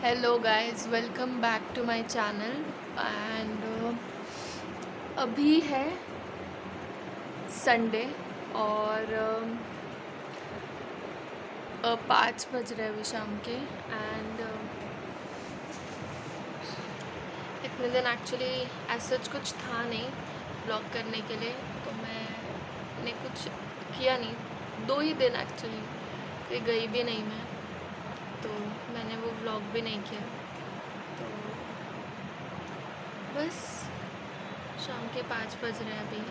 Hello guys, welcome back to my channel. And अभी है Sunday और 5 बज रहे अभी शाम के। एंड इतने दिन एक्चुअली ऐसा कुछ था नहीं ब्लॉग करने के लिए, तो मैंने कुछ किया नहीं। 2 ही दिन एक्चुअली कहीं गई भी नहीं मैं, तो मैंने वो व्लॉग भी नहीं किया। तो बस शाम के 5 बज रहे हैं अभी।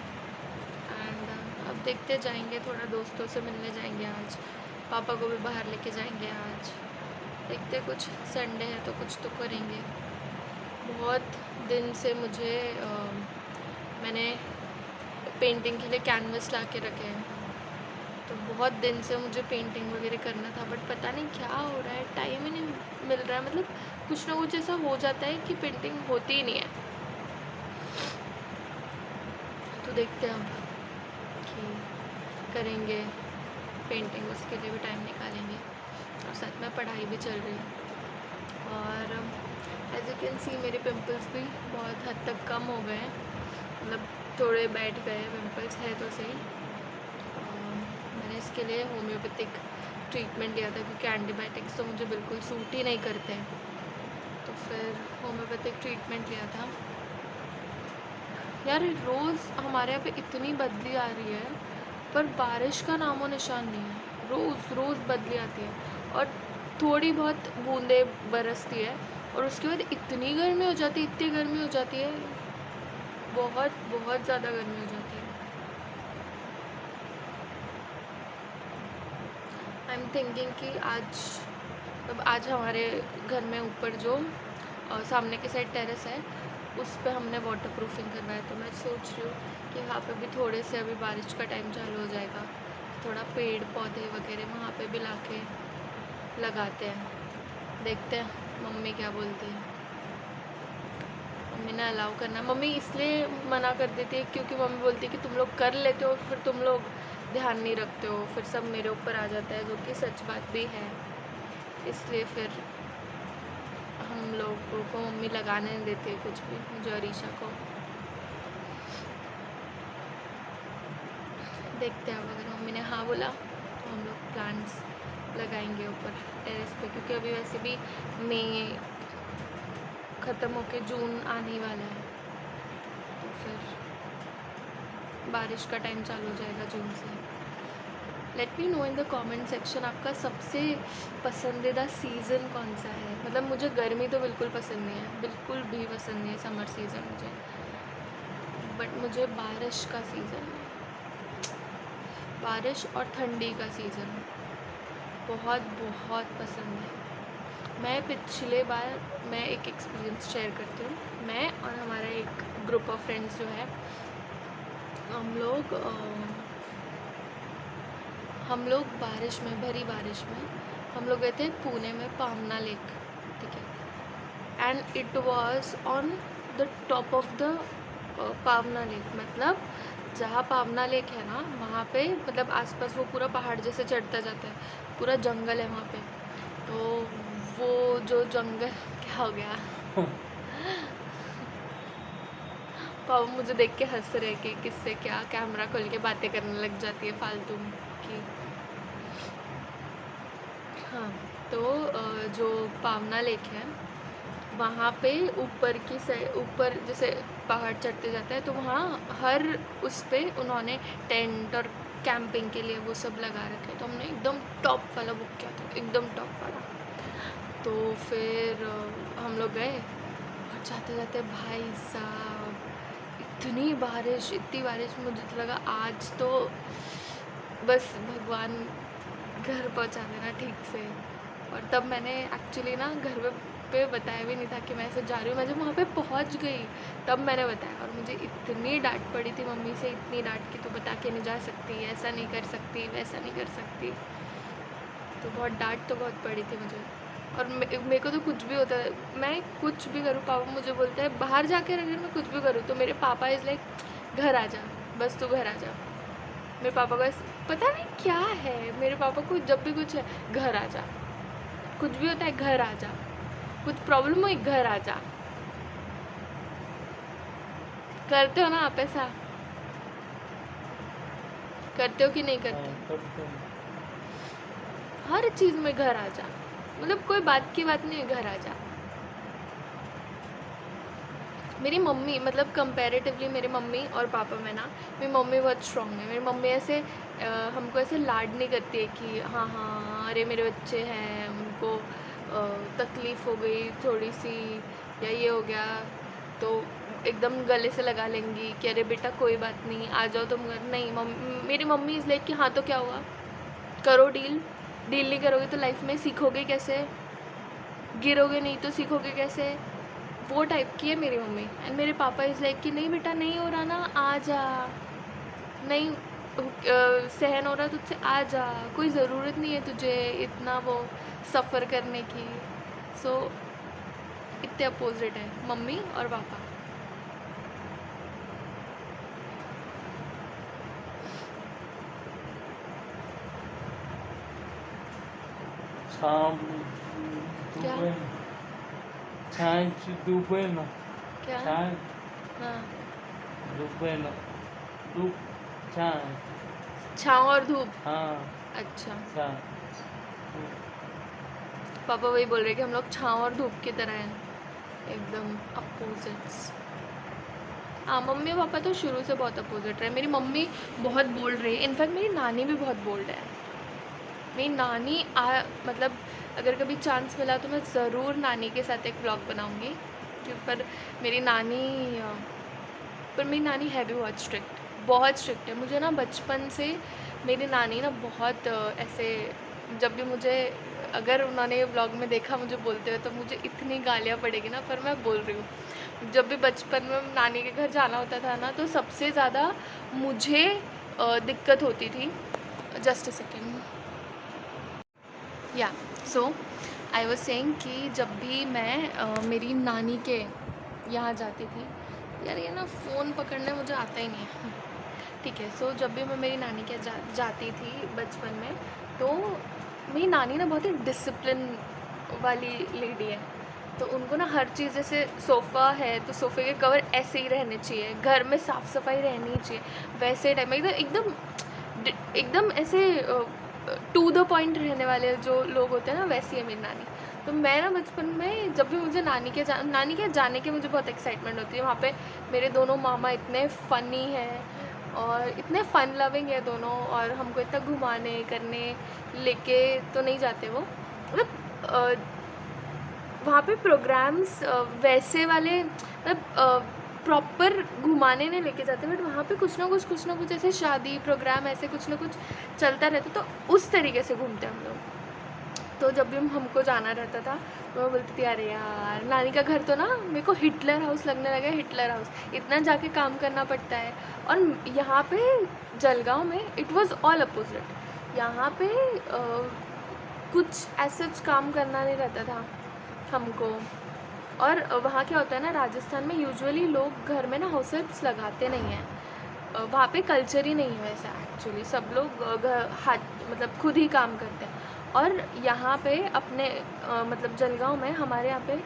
एंड अब देखते जाएंगे, थोड़ा दोस्तों से मिलने जाएंगे आज। पापा को भी बाहर लेके जाएंगे आज। देखते कुछ, संडे है तो कुछ तो करेंगे। बहुत दिन से मुझे मैंने पेंटिंग के लिए कैनवस ला के रखे हैं, तो बहुत दिन से मुझे पेंटिंग वगैरह करना था, बट पता नहीं क्या हो रहा है, टाइम ही नहीं मिल रहा है। मतलब कुछ ना कुछ ऐसा हो जाता है कि पेंटिंग होती ही नहीं है। तो देखते हैं अब कि करेंगे पेंटिंग, उसके लिए भी टाइम निकालेंगे। और साथ में पढ़ाई भी चल रही है। और एज यू कैन सी मेरे पिंपल्स भी बहुत हद तक कम हो गए हैं, मतलब थोड़े बैठ गए। पिंपल्स है तो सही। मैंने इसके लिए होम्योपैथिक ट्रीटमेंट लिया था, क्योंकि एंटीबायोटिक्स तो मुझे बिल्कुल सूट ही नहीं करते हैं। तो फिर होम्योपैथिक ट्रीटमेंट लिया था। यार रोज़ हमारे यहाँ पे इतनी बदली आ रही है, पर बारिश का नामो निशान नहीं है। रोज़ रोज़ बदली आती है और थोड़ी बहुत बूंदें बरसती है, और उसके बाद इतनी गर्मी हो जाती है, इतनी गर्मी हो जाती है, बहुत बहुत ज़्यादा गर्मी हो जाती है। आई एम थिंकिंग कि आज हमारे घर में ऊपर जो सामने के साइड टेरेस है, उस पर हमने वाटर प्रूफिंग करना है। तो मैं सोच रही हूँ कि वहाँ पे भी थोड़े से, अभी बारिश का टाइम चालू हो जाएगा, थोड़ा पेड़ पौधे वगैरह वहाँ पे भी लाके लगाते हैं। देखते हैं मम्मी क्या बोलती है। मम्मी ने अलाउ करना, मम्मी इसलिए मना कर देती है क्योंकि मम्मी बोलती है कि तुम लोग कर लेते हो, फिर तुम लोग ध्यान नहीं रखते हो, फिर सब मेरे ऊपर आ जाता है, जो कि सच बात भी है। इसलिए फिर हम लोगों को मम्मी लगाने नहीं देती है कुछ भी, मुझे और ईशा को। देखते हैं, अगर मम्मी ने हाँ बोला तो हम लोग प्लांट्स लगाएंगे ऊपर टेरेस पे, क्योंकि अभी वैसे भी मई ख़त्म होके जून आने वाला है, तो फिर बारिश का टाइम चालू हो जाएगा जून से। Late me know in the comment section, आपका सबसे पसंदीदा सीज़न कौन सा है। मतलब मुझे गर्मी तो बिल्कुल पसंद नहीं है, बिल्कुल भी पसंद नहीं है समर सीज़न मुझे, बट मुझे बारिश का सीज़न, बारिश और ठंडी का सीज़न बहुत बहुत पसंद है। मैं पिछले बार, मैं एक एक्सपीरियंस शेयर करती हूँ। मैं और हमारा एक ग्रुप ऑफ फ्रेंड्स जो है, हम लोग बारिश में, भरी बारिश में हम लोग गए थे पुणे में पावना लेक, ठीक है। And it was on the top of the पावना लेक, मतलब जहाँ पावना लेक है ना, वहाँ पे मतलब आसपास वो पूरा पहाड़ जैसे चढ़ता जाता है, पूरा जंगल है वहाँ पे। तो वो जो जंगल क्या हो गया पापा मुझे देख के हंस रहे कि किससे क्या कैमरा खोल के बातें करने लग जाती है फालतू की। हाँ, तो जो पावना लेक है, वहाँ पे ऊपर की ऊपर जैसे पहाड़ चढ़ते जाता है, तो वहाँ हर उस पे उन्होंने टेंट और कैंपिंग के लिए वो सब लगा रखे। तो हमने एकदम टॉप वाला बुक किया था, एकदम टॉप वाला। तो फिर हम लोग गए, और जाते जाते भाई साहब इतनी बारिश, इतनी बारिश, मुझे तो लगा आज तो बस भगवान घर पहुंचा देना ठीक से। और तब मैंने एक्चुअली ना घर पे बताया भी नहीं था कि मैं ऐसे जा रही हूँ। मैं जब वहाँ पे पहुँच गई तब मैंने बताया, और मुझे इतनी डांट पड़ी थी मम्मी से, इतनी डांट की, तो बता के नहीं जा सकती, ऐसा नहीं कर सकती, वैसा नहीं कर सकती। तो बहुत डांट तो बहुत पड़ी थी मुझे। और मेरे को तो कुछ भी होता है, मैं कुछ भी करूँ, पापा मुझे बोलते हैं बाहर जाकर अगर मैं कुछ भी करूँ, तो मेरे पापा इज़ लाइक घर आ जा, बस तू घर आ जा। मेरे पापा को पता नहीं क्या है, मेरे पापा को जब भी कुछ है घर आ जा, कुछ भी होता है घर आ जा। कुछ प्रॉब्लम हो, घर आ जा। करते हो ना आप ऐसा? करते हो कि नहीं करते? हर चीज़ में घर आ जा, मतलब कोई बात की बात नहीं है, घर आ जा। मेरी मम्मी मतलब कंपैरेटिवली मेरे मम्मी और पापा में ना, मेरी मम्मी बहुत स्ट्रॉन्ग है। मेरी मम्मी ऐसे हमको ऐसे लाड नहीं करती है कि हाँ हाँ अरे मेरे बच्चे हैं, उनको तकलीफ़ हो गई थोड़ी सी या ये हो गया तो एकदम गले से लगा लेंगी कि अरे बेटा कोई बात नहीं, आ जाओ तुम घर। नहीं, मेरी मम्मी इज़ लाइक कि हाँ तो क्या हुआ, करो डील नहीं करोगे तो लाइफ में सीखोगे कैसे, गिरोगे नहीं तो सीखोगे कैसे, वो टाइप की है मेरी मम्मी। एंड मेरे पापा इज़ लाइक कि नहीं बेटा नहीं हो रहा ना, आ जा, नहीं सहन हो रहा तुझसे, आ जा, कोई ज़रूरत नहीं है तुझे इतना वो सफ़र करने की। सो इतने अपोजिट है मम्मी और पापा। क्या क्या? हाँ, छाँव और धूप। अच्छा, पापा वही बोल रहे कि हम लोग छाँव और धूप की तरह हैं, एकदम अपोजिट्स। हाँ, मम्मी और पापा तो शुरू से बहुत अपोजिट रहे। मेरी मम्मी बहुत बोल्ड रही, इनफैक्ट मेरी नानी भी बहुत बोल्ड है। मेरी नानी मतलब अगर कभी चांस मिला तो मैं ज़रूर नानी के साथ एक व्लॉग बनाऊँगी पर मेरी नानी है भी बहुत स्ट्रिक्ट है। मुझे ना बचपन से मेरी नानी ना बहुत ऐसे, जब भी मुझे अगर उन्होंने व्लॉग में देखा मुझे बोलते हुए तो मुझे इतनी गालियाँ पड़ेगी ना, पर मैं बोल रही हूँ। जब भी बचपन में नानी के घर जाना होता था ना तो सबसे ज़्यादा मुझे दिक्कत होती थी। Just a second. या सो आई वाज सेइंग कि जब भी मैं मेरी नानी के यहाँ जाती थी, यार ये ना फ़ोन पकड़ने मुझे आता ही नहीं है। ठीक है, सो जब भी मैं मेरी नानी के जाती थी बचपन में, तो मेरी नानी ना बहुत ही डिसिप्लिन वाली लेडी है। तो उनको ना हर चीज़, जैसे सोफ़ा है तो सोफ़े के कवर ऐसे ही रहने चाहिए, घर में साफ़ सफाई रहनी चाहिए, वैसे टाइप में एकदम एकदम ऐसे टू द पॉइंट रहने वाले जो लोग होते हैं ना, वैसी है मेरी नानी। तो मैं ना बचपन में जब भी मुझे नानी के जाने की मुझे बहुत एक्साइटमेंट होती है। वहाँ पे मेरे दोनों मामा इतने फ़नी हैं और इतने फ़न लविंग है दोनों, और हमको इतना घुमाने करने लेके तो नहीं जाते वो, मतलब वहाँ पे प्रोग्राम्स वैसे वाले, मतलब प्रॉपर घुमाने नहीं लेके जाते, बट वहाँ पे कुछ ना कुछ ऐसे शादी प्रोग्राम ऐसे कुछ ना कुछ चलता रहता, तो उस तरीके से घूमते हैं हम लोग। तो जब भी हमको जाना रहता था तो मैं बोलती थी अरे यार नानी का घर तो ना मेरे को हिटलर हाउस लगने लगा है, हिटलर हाउस, इतना जाके काम करना पड़ता है। और यहाँ पे जलगांव में इट वाज ऑल अपोजिट। यहाँ पे कुछ ऐसा काम करना नहीं रहता था हमको। और वहाँ क्या होता है ना, राजस्थान में यूजुअली लोग घर में ना हाउस हेल्प्स लगाते नहीं हैं। वहाँ पे कल्चर ही नहीं है वैसा एक्चुअली, सब लोग हाथ मतलब खुद ही काम करते हैं। और यहाँ पे अपने मतलब जलगांव में हमारे यहाँ पे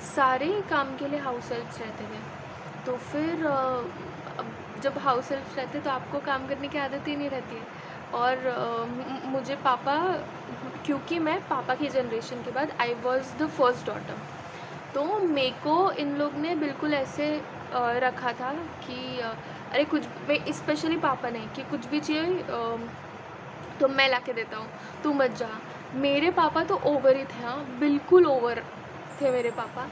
सारे काम के लिए हाउस हेल्प्स रहते थे। तो फिर अब जब हाउस हेल्प्स रहते तो आपको काम करने की आदत ही नहीं रहती है। और मुझे पापा, क्योंकि मैं पापा की जनरेशन के बाद I was the first daughter, तो मेरे को इन लोग ने बिल्कुल ऐसे रखा था कि अरे कुछ स्पेशली पापा ने, कि कुछ भी चाहिए तो मैं ला के देता हूँ, तू मत जा। मेरे पापा तो ओवर ही थे, हाँ बिल्कुल ओवर थे मेरे पापा।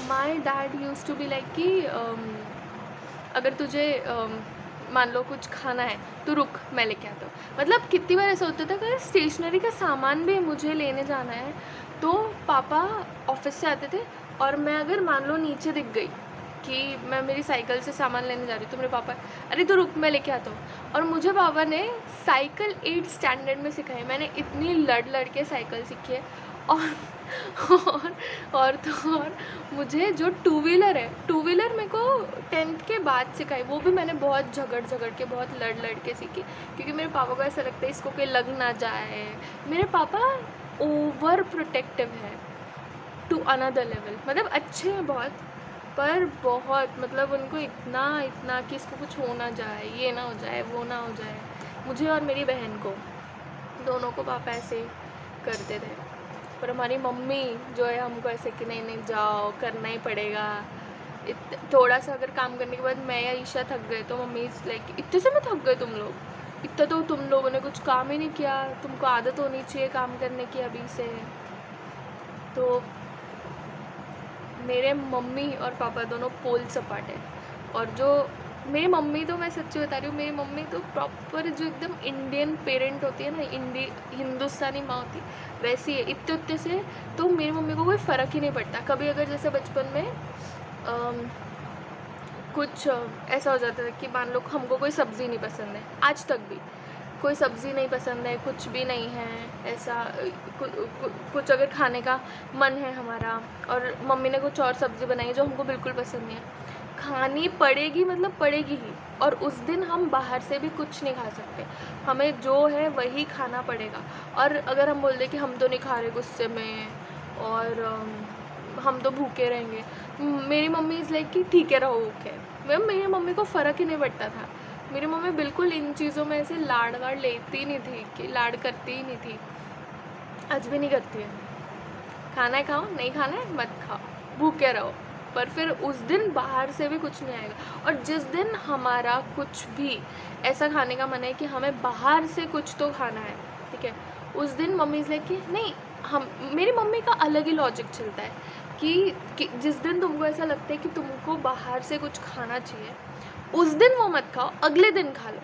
My dad used to be like कि अगर तुझे मान लो कुछ खाना है तो रुक मैं लेके आता हूँ। मतलब कितनी बार ऐसा होता था कि स्टेशनरी का सामान भी मुझे लेने जाना है तो पापा ऑफिस से आते थे, और मैं अगर मान लो नीचे दिख गई कि मैं मेरी साइकिल से सामान लेने जा रही हूँ तो मेरे पापा अरे तो रुक मैं लेके आता हूँ। और मुझे पापा ने साइकिल 8th स्टैंडर्ड में सिखाई, मैंने इतनी लड़ के साइकिल सीखी है। और मुझे जो टू व्हीलर मेरे को 10th के बाद सिखाई, वो भी मैंने बहुत झगड़ के बहुत लड़ के सीखी, क्योंकि मेरे पापा को ऐसा लगता है इसको कोई लग ना जाए। मेरे पापा ओवर प्रोटेक्टिव है, टू अनदर लेवल। मतलब अच्छे हैं बहुत, पर बहुत मतलब उनको इतना कि इसको कुछ हो ना जाए, ये ना हो जाए, वो ना हो जाए। मुझे और मेरी बहन को, दोनों को पापा ऐसे करते थे। पर हमारी मम्मी जो है हमको ऐसे कि नहीं नहीं जाओ, करना ही पड़ेगा। थोड़ा सा अगर काम करने के बाद मैं या ईशा थक गए तो मम्मी लाइक इतने से में थक गए तुम लोग, इतना तो तुम लोगों ने कुछ काम ही नहीं किया, तुमको आदत होनी चाहिए काम करने की अभी से। तो मेरे मम्मी और पापा दोनों पोल सपाट है। और जो मेरी मम्मी, तो मैं सच्ची बता रही हूँ, मेरी मम्मी तो प्रॉपर जो एकदम इंडियन पेरेंट होती है ना, हिंदुस्तानी माँ होती है, वैसी है। इतने उतने से तो मेरी मम्मी को कोई फ़र्क ही नहीं पड़ता। कभी अगर जैसे बचपन में कुछ ऐसा हो जाता है कि मान लो हमको कोई सब्ज़ी नहीं पसंद है, आज तक भी कोई सब्ज़ी नहीं पसंद है, कुछ भी नहीं है ऐसा, कुछ अगर खाने का मन है हमारा और मम्मी ने कुछ और सब्ज़ी बनाई है जो हमको बिल्कुल पसंद नहीं है, खानी पड़ेगी, मतलब पड़ेगी ही। और उस दिन हम बाहर से भी कुछ नहीं खा सकते, हमें जो है वही खाना पड़ेगा। और अगर हम बोल दें कि हम तो नहीं खा रहे गुस्से में और हम तो भूखे रहेंगे, मेरी मम्मी इज़ लाइक कि ठीक है रहो भूखे। मेरी मम्मी को फ़र्क ही नहीं पड़ता था। मेरी मम्मी बिल्कुल इन चीज़ों में ऐसे लाड़ वाड़ लेती ही नहीं थी, कि लाड़ करती ही नहीं थी, आज भी नहीं करती है। खाना है खाओ, नहीं खाना है मत खाओ, भूखे रहो। पर फिर उस दिन बाहर से भी कुछ नहीं आएगा। और जिस दिन हमारा कुछ भी ऐसा खाने का मन है कि हमें बाहर से कुछ तो खाना है, ठीक है, उस दिन मम्मी इज़ लाइक कि नहीं, हम, मेरी मम्मी का अलग ही लॉजिक चलता है कि जिस दिन तुमको ऐसा लगता है कि तुमको बाहर से कुछ खाना चाहिए, उस दिन वो मत खाओ, अगले दिन खा लो।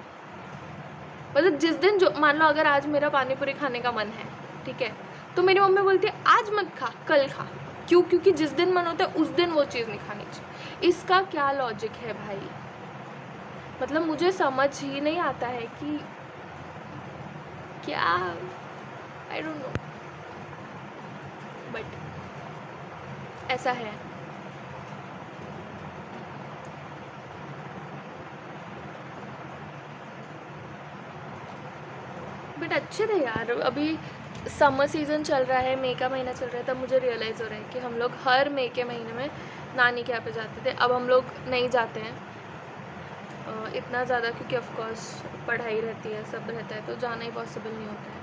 मतलब जिस दिन, जो मान लो अगर आज मेरा पानी पूरी खाने का मन है, ठीक है, तो मेरी मम्मी बोलती है आज मत खा, कल खा। क्यों? क्योंकि जिस दिन मन होता है उस दिन वो चीज़ नहीं खानी चाहिए। इसका क्या लॉजिक है भाई? मतलब मुझे समझ ही नहीं आता है कि क्या, आई डोंट नो, बट ऐसा है। बट अच्छे थे यार। अभी समर सीज़न चल रहा है, मई का महीना चल रहा है, तब मुझे रियलाइज़ हो रहा है कि हम लोग हर मई के महीने में नानी के यहाँ पे जाते थे। अब हम लोग नहीं जाते हैं इतना ज़्यादा, क्योंकि ऑफ कोर्स पढ़ाई रहती है, सब रहता है, तो जाना ही पॉसिबल नहीं होता है।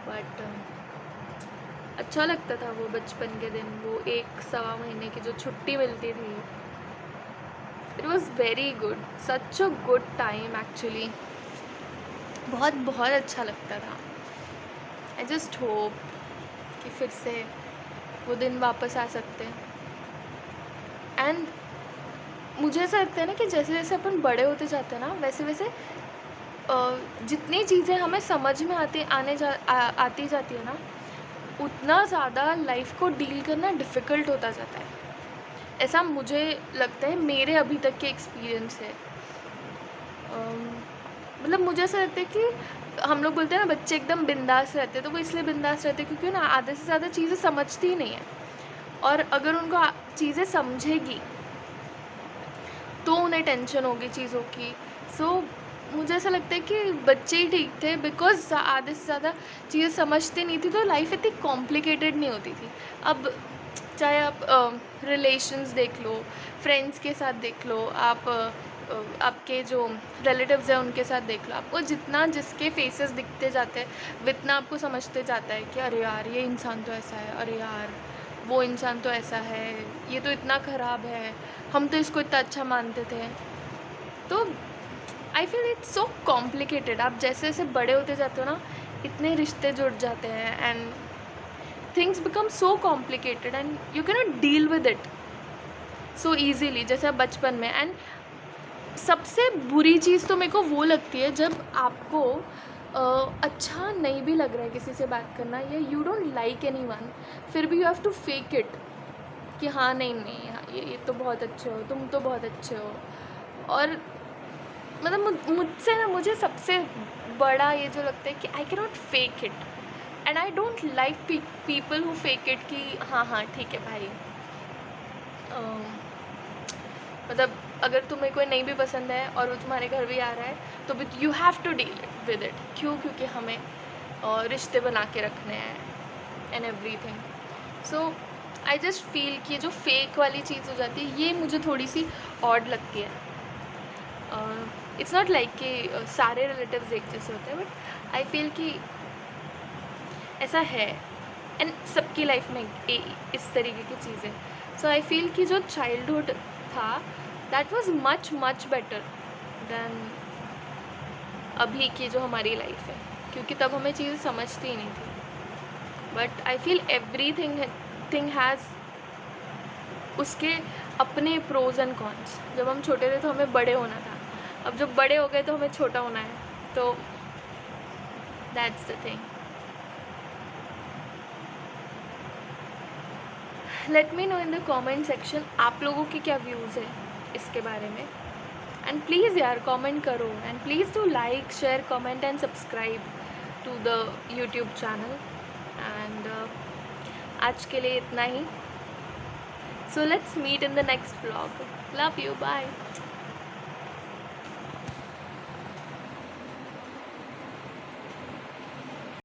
बट अच्छा लगता था वो बचपन के दिन, वो 1 सवा महीने की जो छुट्टी मिलती थी। It was very good, such a good time actually. बहुत बहुत अच्छा लगता था। आई जस्ट होप कि फिर से वो दिन वापस आ सकते हैं। एंड मुझे ऐसा लगता है ना कि जैसे जैसे अपन बड़े होते जाते हैं ना, वैसे वैसे जितनी चीज़ें हमें समझ में आती जाती है ना, उतना ज़्यादा लाइफ को डील करना डिफ़िकल्ट होता जाता है। ऐसा मुझे लगता है, मेरे अभी तक के एक्सपीरियंस है। मतलब मुझे ऐसा लगता है कि हम लोग बोलते हैं ना बच्चे एकदम बिंदास रहते हैं, तो वो इसलिए बिंदास रहते हैं क्योंकि ना आधे से ज़्यादा चीज़ें समझती ही नहीं है। और अगर उनको चीज़ें समझेगी तो उन्हें टेंशन होगी चीज़ों की। सो मुझे ऐसा लगता है कि बच्चे ही ठीक थे, बिकॉज आधे से ज़्यादा चीज़ें समझती नहीं थी, तो लाइफ इतनी कॉम्प्लिकेटेड नहीं होती थी। अब चाहे आप रिलेशंस देख लो, फ्रेंड्स के साथ देख लो, आप आपके जो रिलेटिव्स हैं उनके साथ देख लो, आपको जितना जिसके फेसेस दिखते जाते हैं उतना आपको समझते जाता है कि अरे यार ये इंसान तो ऐसा है, अरे यार वो इंसान तो ऐसा है, ये तो इतना ख़राब है, हम तो इसको इतना अच्छा मानते थे। तो I feel it's so complicated. आप जैसे जैसे बड़े होते जाते हो ना, इतने रिश्ते जुड़ जाते हैं and things become so complicated and you can not deal with it so easily जैसे आप बचपन में। एंड सबसे बुरी चीज़ तो मेरे को वो लगती है जब आपको अच्छा नहीं भी लग रहा है किसी से बात करना, या यू डोंट लाइक एनीवन, फिर भी you have to fake it कि हाँ नहीं नहीं हाँ, ये तो बहुत अच्छे हो, तुम तो बहुत अच्छे हो। और मतलब मुझसे ना, मुझे सबसे बड़ा ये जो लगता है कि I can not fake it and I don't like people who fake it कि हाँ हाँ ठीक है भाई। मतलब अगर तुम्हें कोई नहीं भी पसंद है और वो तुम्हारे घर भी आ रहा है, तो भी you have to deal with it. क्यों? क्योंकि हमें रिश्ते बना के रखने हैं and everything. So I just feel कि जो फेक वाली चीज़ हो जाती है ये मुझे थोड़ी सी ऑड लगती है. इट्स नॉट लाइक कि सारे रिलेटिव्स एक जैसे होते हैं, बट आई फील कि ऐसा है एंड सबकी लाइफ में इस तरीके की चीज़ें. सो आई फील कि जो चाइल्डहुड था that was much much better than अभी की जो हमारी लाइफ है, क्योंकि तब हमें चीज़ें समझती ही नहीं थी. But I feel every thing has उसके अपने प्रोज एंड कॉन्स. जब हम छोटे थे तो हमें बड़े होना था, अब जब बड़े हो गए तो हमें छोटा होना है. तो that's the thing. Let me know in the comment section आप लोगों के क्या व्यूज़ है इसके बारे में. एंड प्लीज़ यार कमेंट करो, and please do like share comment and subscribe to the YouTube channel. And आज के लिए इतना ही. So let's meet in the next vlog. Love you, bye.